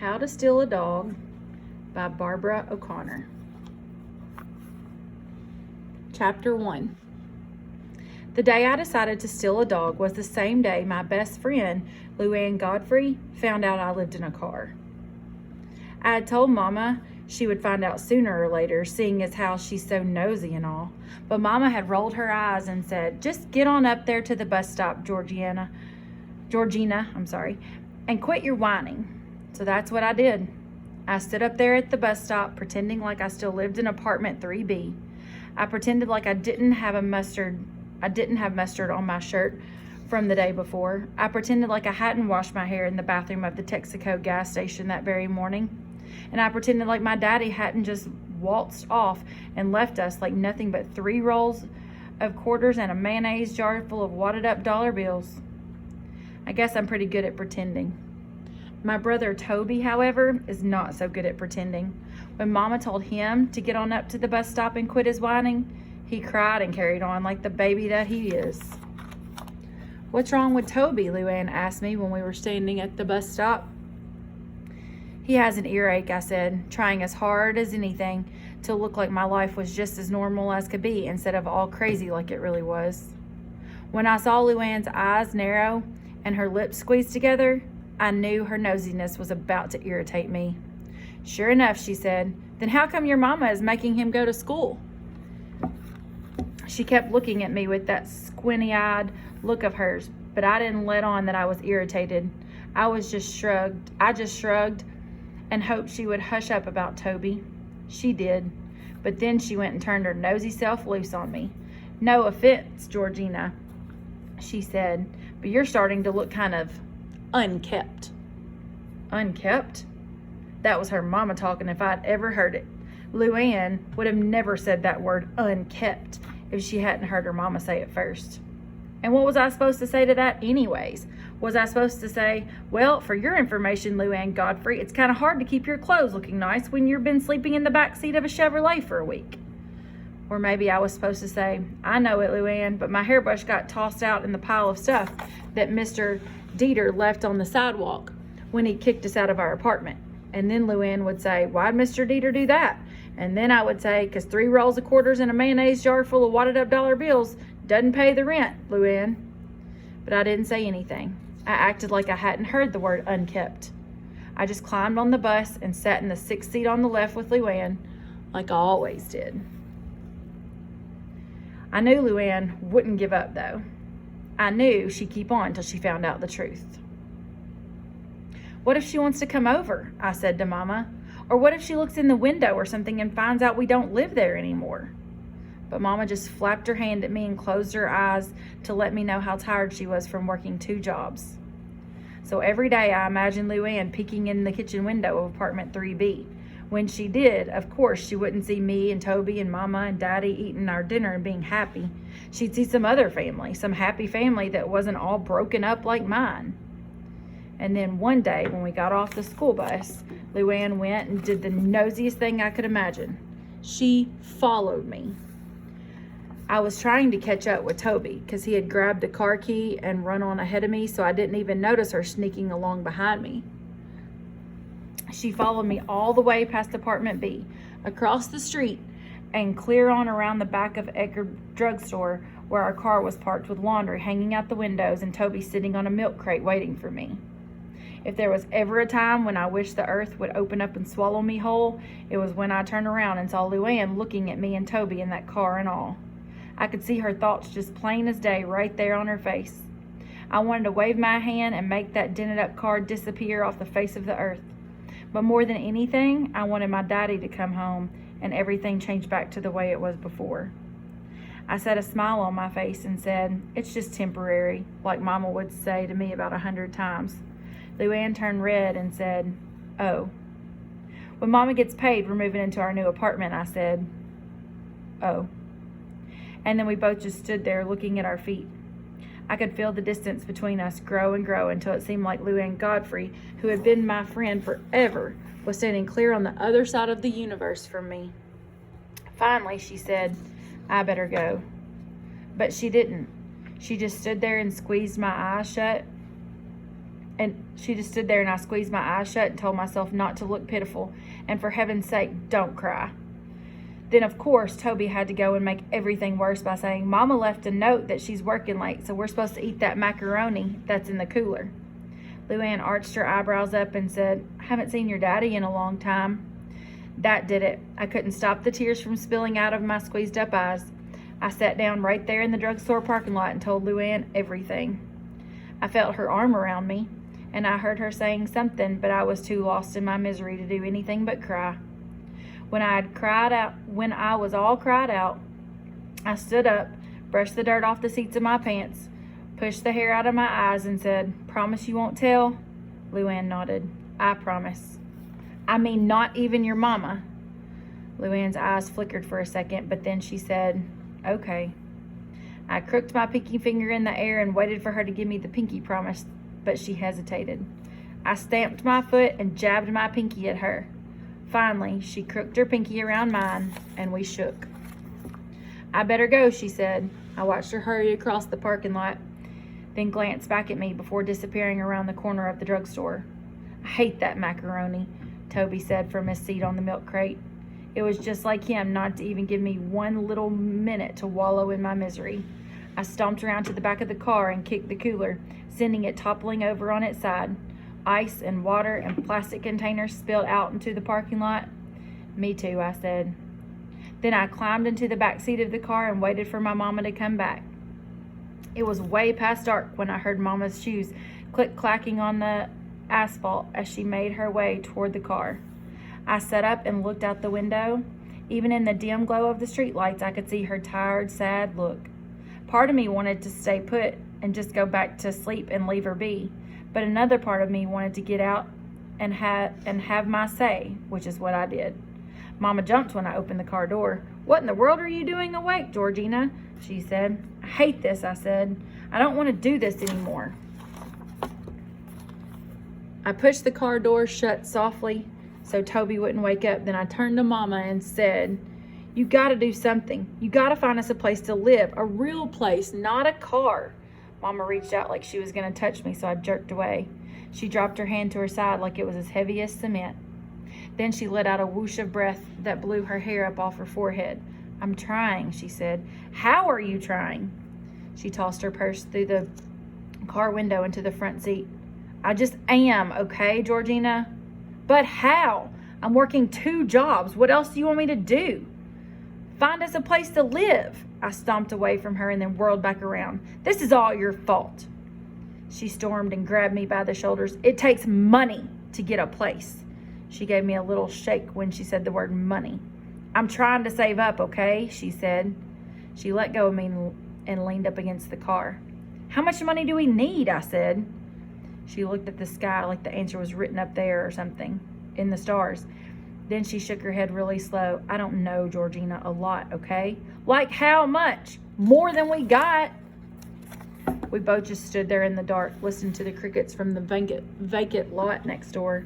How to Steal a Dog by Barbara O'Connor. Chapter 1. The day I decided to steal a dog was the same day my best friend, Luann Godfrey, found out I lived in a car. I had told Mama she would find out sooner or later, seeing as how she's so nosy and all. But Mama had rolled her eyes and said, "Just get on up there to the bus stop, Georgina, and quit your whining." So that's what I did. I stood up there at the bus stop, pretending like I still lived in apartment 3B. I pretended like I didn't have mustard on my shirt from the day before. I pretended like I hadn't washed my hair in the bathroom of the Texaco gas station that very morning. And I pretended like my daddy hadn't just waltzed off and left us like nothing but 3 rolls of quarters and a mayonnaise jar full of wadded up dollar bills. I guess I'm pretty good at pretending. My brother Toby, however, is not so good at pretending. When Mama told him to get on up to the bus stop and quit his whining, he cried and carried on like the baby that he is. "What's wrong with Toby?" Luann asked me when we were standing at the bus stop. "He has an earache," I said, trying as hard as anything to look like my life was just as normal as could be instead of all crazy like it really was. When I saw Luann's eyes narrow and her lips squeezed together, I knew her nosiness was about to irritate me. "Sure enough," she said. "Then how come your mama is making him go to school?" She kept looking at me with that squinty-eyed look of hers, but I didn't let on that I was irritated. I just shrugged and hoped she would hush up about Toby. She did, but then she went and turned her nosy self loose on me. "No offense, Georgina," she said, "but you're starting to look kind of unkept." Unkept? That was her mama talking if I'd ever heard it. Luann would have never said that word unkept if she hadn't heard her mama say it first. And what was I supposed to say to that anyways? Was I supposed to say, "Well, for your information, Luann Godfrey, it's kind of hard to keep your clothes looking nice when you've been sleeping in the back seat of a Chevrolet for a week"? Or maybe I was supposed to say, "I know it, Luann, but my hairbrush got tossed out in the pile of stuff that Mr. Dieter left on the sidewalk when he kicked us out of our apartment." And then Luann would say, "Why'd Mr. Dieter do that?" And then I would say, "'Cause 3 rolls of quarters and a mayonnaise jar full of wadded up dollar bills doesn't pay the rent, Luann." But I didn't say anything. I acted like I hadn't heard the word unkept. I just climbed on the bus and sat in the 6th seat on the left with Luann, like I always did. I knew Luann wouldn't give up, though. I knew she'd keep on till she found out the truth. "What if she wants to come over?" I said to Mama. "Or what if she looks in the window or something and finds out we don't live there anymore?" But Mama just flapped her hand at me and closed her eyes to let me know how tired she was from working 2 jobs. So every day I imagined Luann peeking in the kitchen window of apartment 3B. When she did, of course, she wouldn't see me and Toby and Mama and Daddy eating our dinner and being happy. She'd see some other family, some happy family that wasn't all broken up like mine. And then one day when we got off the school bus, Luann went and did the nosiest thing I could imagine. She followed me. I was trying to catch up with Toby because he had grabbed a car key and run on ahead of me, so I didn't even notice her sneaking along behind me. She followed me all the way past apartment B, across the street, and clear on around the back of Eckerd Drugstore where our car was parked with laundry hanging out the windows and Toby sitting on a milk crate waiting for me. If there was ever a time when I wished the earth would open up and swallow me whole, it was when I turned around and saw Luann looking at me and Toby in that car and all. I could see her thoughts just plain as day right there on her face. I wanted to wave my hand and make that dented up car disappear off the face of the earth. But more than anything, I wanted my daddy to come home and everything changed back to the way it was before. I set a smile on my face and said, "It's just temporary," like Mama would say to me about 100 times. Luann turned red and said, "Oh." "When Mama gets paid, we're moving into our new apartment," I said. "Oh." And then we both just stood there looking at our feet. I could feel the distance between us grow and grow until it seemed like Luann Godfrey, who had been my friend forever, was standing clear on the other side of the universe from me. Finally, she said, "I better go." But she didn't. She just stood there and squeezed my eyes shut And she just stood there, and I squeezed my eyes shut and told myself not to look pitiful. And for heaven's sake, don't cry. Then, of course, Toby had to go and make everything worse by saying, Mama left a note that she's working late, so we're supposed to eat that macaroni that's in the cooler. Luann arched her eyebrows up and said, I haven't seen your daddy in a long time. That did it. I couldn't stop the tears from spilling out of my squeezed up eyes. I sat down right there in the drugstore parking lot and told Luann everything. I felt her arm around me, and I heard her saying something, but I was too lost in my misery to do anything but cry. When I was all cried out, I stood up, brushed the dirt off the seats of my pants, pushed the hair out of my eyes, and said, Promise you won't tell? Luann nodded. I promise. I mean, not even your mama. Luann's eyes flickered for a second, but then she said, Okay. I crooked my pinky finger in the air and waited for her to give me the pinky promise, but she hesitated. I stamped my foot and jabbed my pinky at her. Finally, she crooked her pinky around mine, and we shook. I better go, she said. I watched her hurry across the parking lot, then glanced back at me before disappearing around the corner of the drugstore. I hate that macaroni, Toby said from his seat on the milk crate. It was just like him not to even give me one little minute to wallow in my misery. I stomped around to the back of the car and kicked the cooler, sending it toppling over on its side. Ice and water and plastic containers spilled out into the parking lot. Me too, I said. Then I climbed into the back seat of the car and waited for my mama to come back. It was way past dark when I heard Mama's shoes click-clacking on the asphalt as she made her way toward the car. I sat up and looked out the window. Even in the dim glow of the streetlights, I could see her tired, sad look. Part of me wanted to stay put and just go back to sleep and leave her be, but another part of me wanted to get out and have my say, which is what I did. Mama jumped when I opened the car door. What in the world are you doing awake, Georgina? She said. I hate this, I said. I don't want to do this anymore. I pushed the car door shut softly so Toby wouldn't wake up. Then I turned to Mama and said, You got to do something. You got to find us a place to live, a real place, not a car. Mama reached out like she was going to touch me, so I jerked away. She dropped her hand to her side like it was as heavy as cement. Then she let out a whoosh of breath that blew her hair up off her forehead. I'm trying, she said. How are you trying? She tossed her purse through the car window into the front seat. I just am, okay, Georgina? But how? I'm working 2 jobs. What else do you want me to do? Find us a place to live. I stomped away from her and then whirled back around. This is all your fault. She stormed and grabbed me by the shoulders. It takes money to get a place. She gave me a little shake when she said the word money. I'm trying to save up, okay? She said. She let go of me and leaned up against the car. How much money do we need? I said. She looked at the sky like the answer was written up there or something in the stars. Then she shook her head really slow. I don't know, Georgina, a lot, okay? Like how much? More than we got. We both just stood there in the dark, listening to the crickets from the vacant lot next door.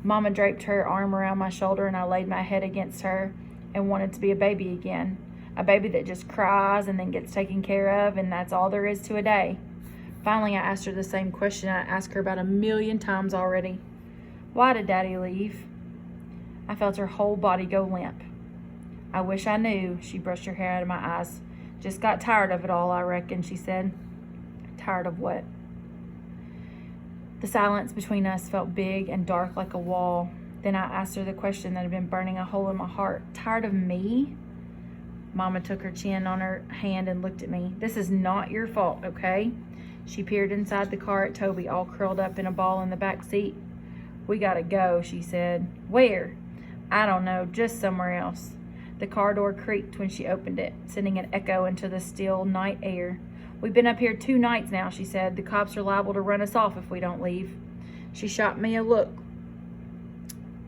Mama draped her arm around my shoulder and I laid my head against her and wanted to be a baby again. A baby that just cries and then gets taken care of, and that's all there is to a day. Finally, I asked her the same question I asked her about 1,000,000 times already. Why did Daddy leave? I felt her whole body go limp. I wish I knew. She brushed her hair out of my eyes. Just got tired of it all, I reckon, she said. Tired of what? The silence between us felt big and dark like a wall. Then I asked her the question that had been burning a hole in my heart. Tired of me? Mama took her chin on her hand and looked at me. This is not your fault, okay? She peered inside the car at Toby, all curled up in a ball in the back seat. We gotta go, she said. Where? I don't know, just somewhere else. The car door creaked when she opened it, sending an echo into the still night air. We've been up here 2 nights now, she said. The cops are liable to run us off if we don't leave. She shot me a look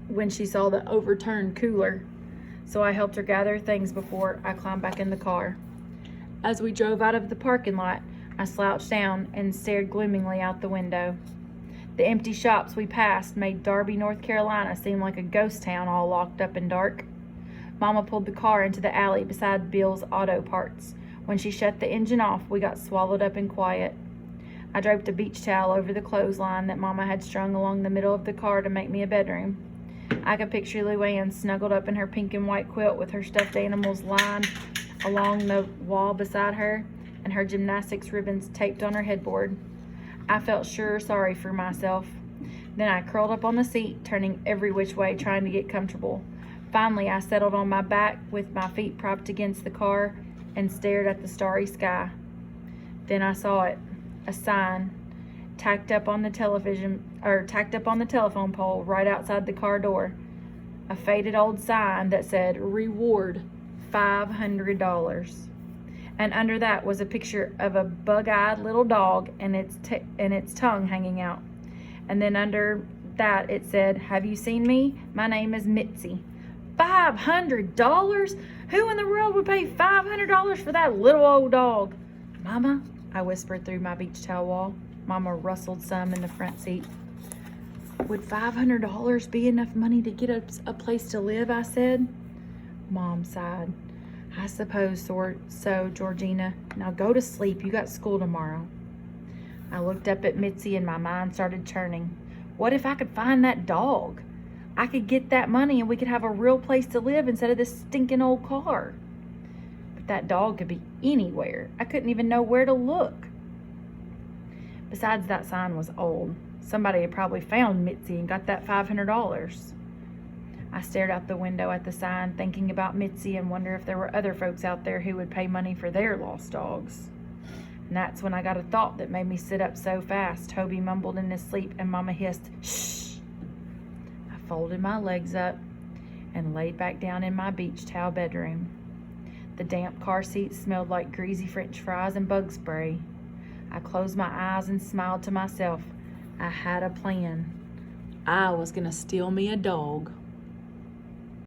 when she saw the overturned cooler, so I helped her gather things before I climbed back in the car. As we drove out of the parking lot, I slouched down and stared gloomingly out the window. The empty shops we passed made Darby, North Carolina seem like a ghost town all locked up and dark. Mama pulled the car into the alley beside Bill's Auto Parts. When she shut the engine off, we got swallowed up in quiet. I draped a beach towel over the clothesline that Mama had strung along the middle of the car to make me a bedroom. I could picture Luann snuggled up in her pink and white quilt with her stuffed animals lined along the wall beside her and her gymnastics ribbons taped on her headboard. I felt sure sorry for myself. Then I curled up on the seat, turning every which way, trying to get comfortable. Finally, I settled on my back with my feet propped against the car and stared at the starry sky. Then I saw it, a sign tacked up on the telephone pole right outside the car door. A faded old sign that said, "Reward $500." And under that was a picture of a bug-eyed little dog and its tongue hanging out. And then under that it said, "Have you seen me? My name is Mitzi." $500? Who in the world would pay $500 for that little old dog? "Mama," I whispered through my beach towel wall. Mama rustled some in the front seat. "Would $500 be enough money to get a place to live?" I said. Mom sighed. "I suppose so, Georgina. Now go to sleep. You got school tomorrow." I looked up at Mitzi and my mind started churning. What if I could find that dog? I could get that money and we could have a real place to live instead of this stinking old car. But that dog could be anywhere. I couldn't even know where to look. Besides, that sign was old. Somebody had probably found Mitzi and got that $500. I stared out the window at the sign, thinking about Mitzi and wonder if there were other folks out there who would pay money for their lost dogs. And that's when I got a thought that made me sit up so fast. Toby mumbled in his sleep and Mama hissed, "Shh." I folded my legs up and laid back down in my beach towel bedroom. The damp car seat smelled like greasy French fries and bug spray. I closed my eyes and smiled to myself. I had a plan. I was going to steal me a dog.